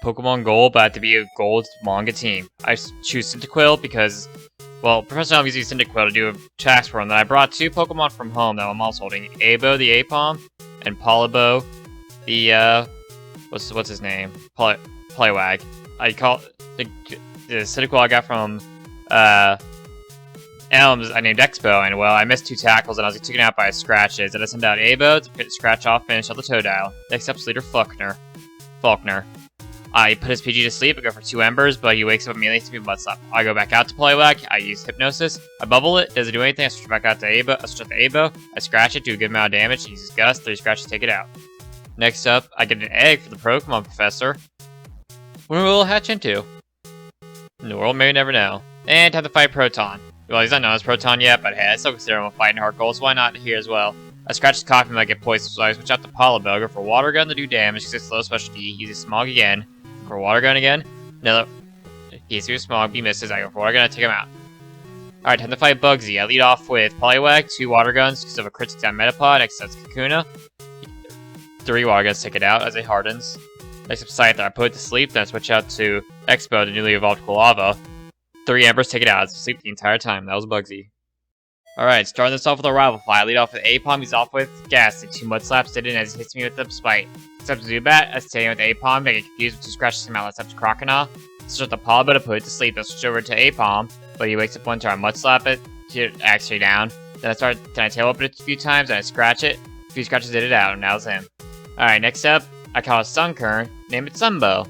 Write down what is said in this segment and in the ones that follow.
Pokemon Gold, but I have to be a Gold Manga team. I choose Cyndaquil because, well, Professor Elm using Cyndaquil to do attacks for him. Then I brought 2 Pokemon from home that I'm also holding: Abo, the Apom, and Polibo, the what's his name? Poliwag. I call the Cyndaquil I got from Elms. I named Expo, and well, I missed 2 tackles and I was taken out by scratches. And I sent out Abo to scratch off finish on the Totodile. Next up's Leader Faulkner. I put his PG to sleep, I go for 2 embers, but he wakes up immediately to be mud slap. I go back out to Poliwag, I use Hypnosis, I bubble it, doesn't do anything, I switch back out to Abo, I scratch it, do a good amount of damage, he uses Gust, 3 scratches, take it out. Next up, I get an egg for the Pokemon Professor. What will it hatch into? In the world, maybe never know. And time to fight Proton. Well, he's not known as Proton yet, but hey, I still consider him a fighting hard goal, so why not here as well? I scratch his coffee and I get poisoned, so I switch out to Polibo, go for Water Gun to do damage, because it's low specialty, uses Smog again. For Water Gun again. No, he's too Smog, he misses, I go for Water Gun, I take him out. Alright, time to fight Bugsy. I lead off with Poliwag, 2 Water Guns, because of a crit down Metapod, next up's Kakuna. 3 Water Guns take it out as it hardens. Next up Scyther, I put it to sleep, then I switch out to Expo, the newly evolved Quilava. 3 Embers take it out, it's asleep the entire time, that was Bugsy. Alright, starting this off with a Rival Fly. I lead off with Apom, he's off with Ghastly. 2 Mud Slaps did it as he hits me with the Spite. Next up to Zubat, I stay with Apom, I get confused with 2 scratches him out. Next up to Croconaw. Switch out to Polibo to put it to sleep. I switch over to Apom, but he wakes up one turn. I Mud Slap it to actually down. Then I tail whip it a few times, and I scratch it. A few scratches did it out, and that was him. Alright, next up, I caught a Sunkern, name it Sunbow.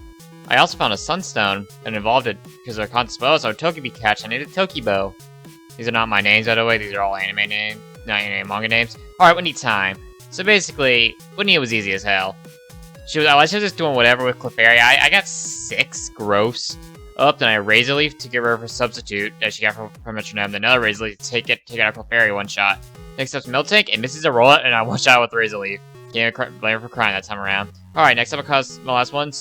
I also found a Sunstone and evolved it because of a Contest Bow, so Togepi catch, I named it Tokibo. These are not my names, by the way, these are all anime names, not anime manga names. Alright, we need time. So basically, Winnie was easy as hell. She was just doing whatever with Clefairy. I got 6 gross up, then I Razor Leaf to give her her substitute that she got from Metronome, then another Razor Leaf to take out Clefairy one shot. Next up's Miltank, it misses a roll and I one shot with Razor Leaf. Can't blame her for crying that time around. Alright, next up I cause my last one,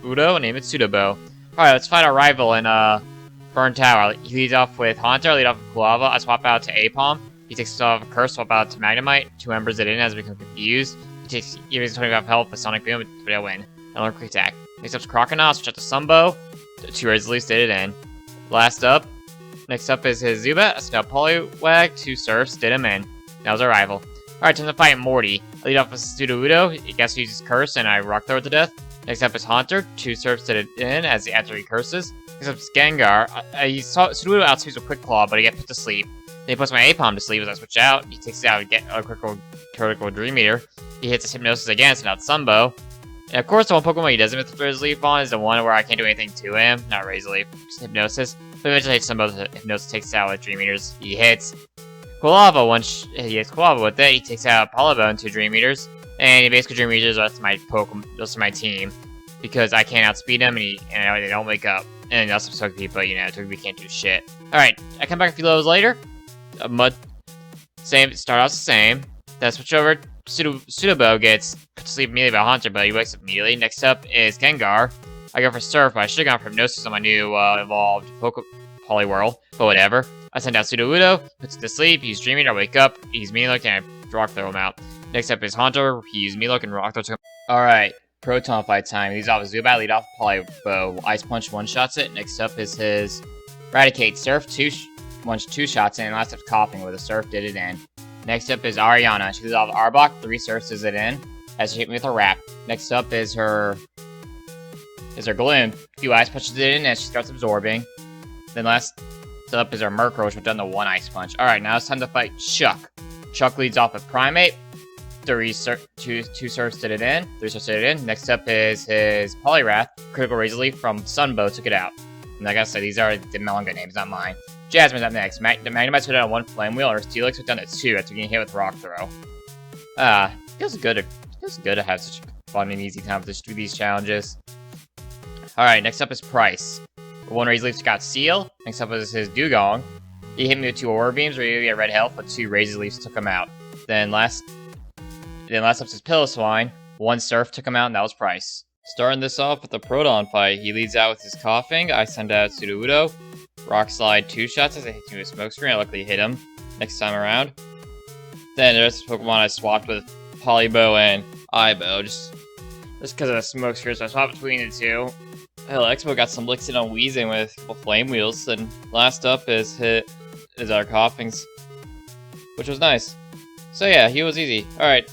Udo, and name it Pseudobo. Alright, let's fight our rival in Burn Tower. He leads off with Haunter, I lead off with Quilava, I swap out to Apom. He takes off a Curse, swap out to Magnemite. 2 Embers it in as we become confused. He takes 25 health with Sonic Boom, but I win. I learn Quick Attack. Next up's Croconaw, switch out to Sunbow. 2 Razor Leafs did it in. Next up is his Zubat. I sent out Poliwag, 2 Surfs, did him in. That was our rival. Alright, time to fight Morty. I lead off with Sudowoodo. He gets to use his Curse, and I Rock Throw it to death. Next up is Haunter. 2 Surfs did it in after he curses. Next up is Gengar. I saw Sudowoodo outspeeds with Quick Claw, but he gets put to sleep. Then he puts my Apom to sleep as I switch out. He takes it out and get a critical Dream Eater. He hits his Hypnosis again, send out Sunbow. And of course, the one Pokemon he doesn't with the Razor Leaf on is the one where I can't do anything to him. Not Razor Leaf, just Hypnosis. But eventually hits Sunbow, Hypnosis takes it out with Dream Eaters. He hits Quilava, once he hits Quilava with it, he takes out Polibo and 2 Dream Eaters. And he basically Dream Eaters the rest of my my team. Because I can't outspeed him and they don't wake up. And also Togepi, but Togepi can't do shit. Alright, I come back a few levels later. Start off the same. Then I switch over. Pseudobo gets put to sleep immediately by Haunter, but he wakes up immediately. Next up is Gengar. I go for Surf, but I should have gone for Hypnosis on my new evolved Poliwhirl, but whatever. I send out Sudowoodo, puts it to sleep, he uses Dream Eater, I wake up, he's Melock, and I Rock Throw him out. Next up is Haunter, he used Melock and Rock Throw to him. Alright, Proton fight time. He's off his Zubat, lead off Polibo, Ice Punch, 1 shots it. Next up is his Raticate, Surf, 2 shots in, and last up's Coughing, where the Surf did it in. Next up is Ariana. She leads off Arbok, 3 Surfs is it in, as she hit me with a Wrap. Next up is her Gloom, a few Ice Punches it in as she starts absorbing. Then last up is our Murkrow, which we've done the 1 Ice Punch. Alright, now it's time to fight Chuck. Chuck leads off with Primate, 2 Surfs did it in, 3 Surfs did it in. Next up is his Poliwrath, critical Razor Leaf from Sunbow, took it out. And like I said, these are the manga names, not mine. Jasmine's up next. The Magnemite's put down on 1 Flame Wheel, and her Steelix put down to 2 after getting hit with Rock Throw. Feels good to have such a fun and easy time with these challenges. Alright, next up is Price. 1 Razor Leaf got Seal. Next up is his Dugong. He hit me with 2 Aurora Beams, where he got red health, but 2 Razor Leafs took him out. Then last up is his Piloswine. 1 Surf took him out, and that was Price. Starting this off with the Proton fight, he leads out with his Coughing. I send out Sudowoodo. Rock Slide 2 shots as I hit him with Smoke Screen. I luckily hit him next time around. Then the rest of the Pokemon I swapped with Polibo and Aibo, just because of the Smoke Screen, so I swapped between the 2. Hell, Expo got some licks in on Weezing with Flame Wheels, and last up is our Coughings, which was nice. So yeah, he was easy. Alright,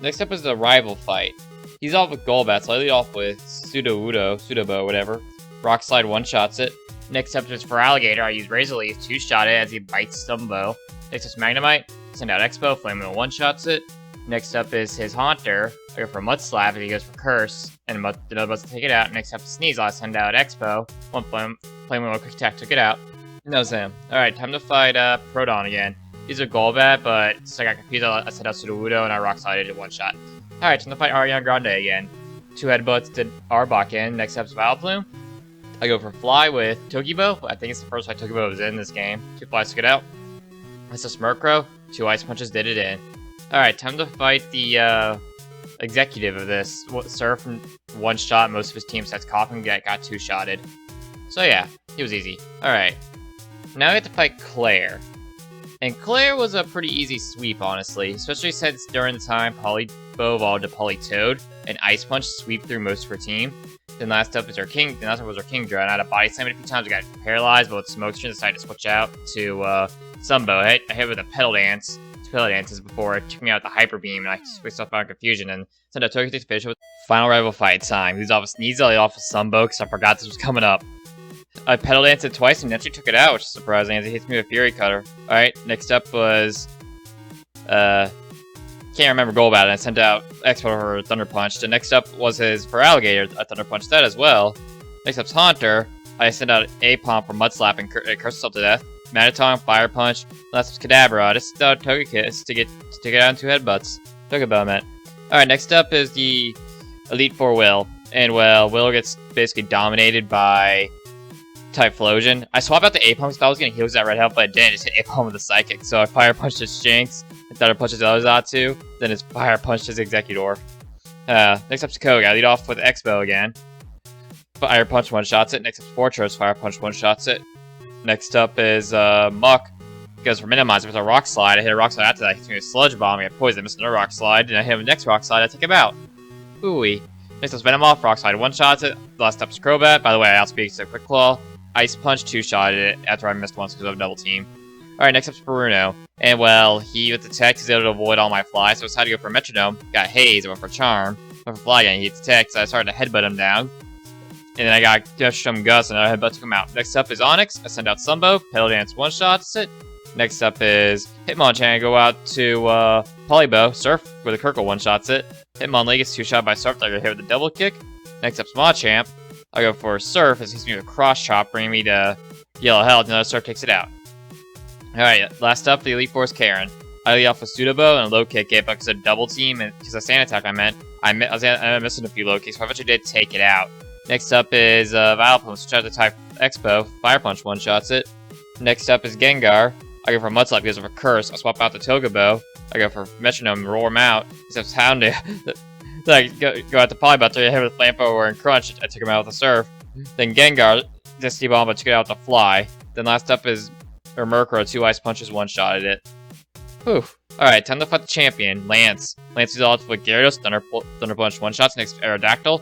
next up is the rival fight. He's off with Golbat, so I lead off with Sudabo, whatever. Rock Slide one-shots it. Next up is for Alligator, I use Razor Leaf, two-shot it as he bites Stumbo. Next up is Magnemite, send out Expo, Flame Wheel one-shots it. Next up is his Haunter, I go for Mud Slap, and he goes for Curse, and another Buzz to take it out. Next up is Sneasel, I send out Expo, one Flame Wheel, Quick Attack, took it out. And that was him. Alright, time to fight Proton again. These are Golbat, but since I got confused, I sent out Sudowoodo, and I Rock Slided it one-shot. Alright, time to fight Ariana Grande again. Two Headbutts to Arbok in. Next up is Vileplume. I go for Fly with Togebo. I think it's the first fight Togebo was in this game. Two Flies took it out. That's a Smirkrow. Two Ice Punches did it in. Alright, time to fight the executive of this. Surf one shot, most of his team sets Coughing got two-shotted. So yeah, he was easy. Alright. Now we have to fight Claire. And Claire was a pretty easy sweep, honestly, especially since during the time Polibo evolved to Politoed, and Ice Punch sweep through most of her team. Then last up is our King. Then last up was our Kingdra, and I had a body slam it a few times. I got paralyzed, but with Smokestream decided to switch out to Sumbo. I hit with a Pedal Dance. Pedal Dances before it took me out the Hyper Beam, and I switched off out of confusion and sent out Togetic to finish with final rival fight time. He's off with Sneasel, off with Sumbo, because I forgot this was coming up. I Pedal Danced it twice and actually took it out, which is surprising as he hits me with Fury Cutter. Alright, next up was can't remember Golbat, and I sent out Expo for Thunder Punch. And next up was for Alligator, I Thunder Punched that as well. Next up's Haunter, I sent out Apom for Mud Slap and curse himself to death. Magneton, Fire Punch. Last up's Kadabra, this is Togekiss to get out in two Headbutts. Togebo, man. Alright, next up is the Elite Four Will. And well, Will gets basically dominated by Typhlosion. I swap out the Apom because I was going to heal that red health, but I didn't. Just hit Apom with the Psychic. So I Fire Punched his Shanks, and Thunder Punched his other Zatu, then his Fire Punched his Executor. Next up's Koga. I lead off with Expo again. Fire Punch one-shots it. Next up's Fortress. Fire Punch one-shots it. Next up is Muck. Goes for Minimize with a Rock Slide. I hit a Rock Slide after that. He hits me with Sludge Bomb. I get poisoned. I missed another Rock Slide. And I hit him with the next Rock Slide. I take him out. Ooey. Next up's Venomoth. Rock Slide one-shots it. Last up's Crobat. By the way, I outspeed to Quick Claw. Ice Punch two-shotted it after I missed once because of a double team. Alright, next up's Bruno. And well, with the tech, he's able to avoid all my flies, so I decided to go for Metronome. Got Haze, I went for Charm. Went for Fly again, he hits tech, so I started to headbutt him down. And then I got Deshum Gus, and I headbutt took him out. Next up is Onyx, I send out Sumbo, Pedal Dance one-shots it. Next up is Hitmonchan, I go out to Polibo, Surf with a Kirkle one-shots it. Hitmonlee gets two-shot by Surf, I get hit with a double kick. Next up's Machamp. I go for Surf as he's me with a Cross Chop, bringing me to Yellow Health, and another Surf takes it out. Alright, last up, the Elite Four's Karen. I lead off with Sudabo and a low kick it, but because of double team and because of Sand Attack I was missing a few low kicks, so I eventually did take it out. Next up is Vileplume, switch out to type Expo, Fire Punch one-shots it. Next up is Gengar. I go for Mud Slap because of a Curse. I swap out the Togebo. I go for Metronome, roar him out. Except Houndoom. Then I go out to Polybut, I hit him with Flamethrower and Crunch. I took him out with a Surf. Then Gengar, Disty Bomb, but took it out with a Fly. Then last up is Murkrow, two Ice Punches, one-shotted it. Whew. Alright, time to fight the champion, Lance. Lance is off with Gyarados, Thunder Punch, one-shots. Next, Aerodactyl.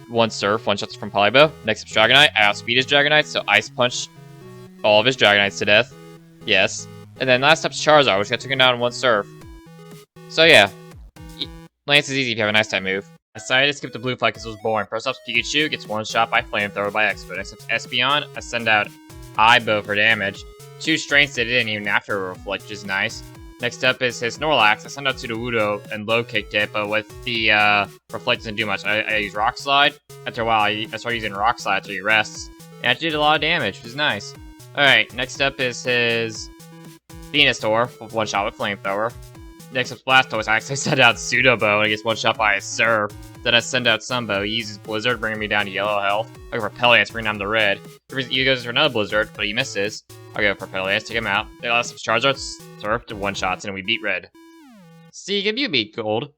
One Surf, one-shots from Polibo. Next up, Dragonite. I outspeed his Dragonite, so Ice Punch all of his Dragonites to death. Yes. And then last up's Charizard, which got taken down in one Surf. So yeah. Lance is easy if you have a nice type move. I decided to skip the blue fight because it was boring. First up's Pikachu gets one-shot by Flamethrower by Expo. Next up's Espeon. I send out Aibo for damage. Two Strengths did it in even after a Reflect, which is nice. Next up is his Snorlax. I send out Sudowoodo and low kicked it, but with the Reflect doesn't do much. I use Rock Slide. After a while, I started using Rock Slide after he rests. And actually did a lot of damage, which is nice. Alright, next up is his Venusaur with one shot with Flamethrower. Next up's Blastoise. I actually send out Sudowoodo and he gets one shot by a Surf. Then I send out Sumbo. He uses Blizzard, bringing me down to yellow health. I go for Pelliance, bringing him to red. He goes for another Blizzard, but he misses. I go for Pelliance, take him out. Then last up's Charizard, Surf to one shots, and we beat red. See, you beat gold.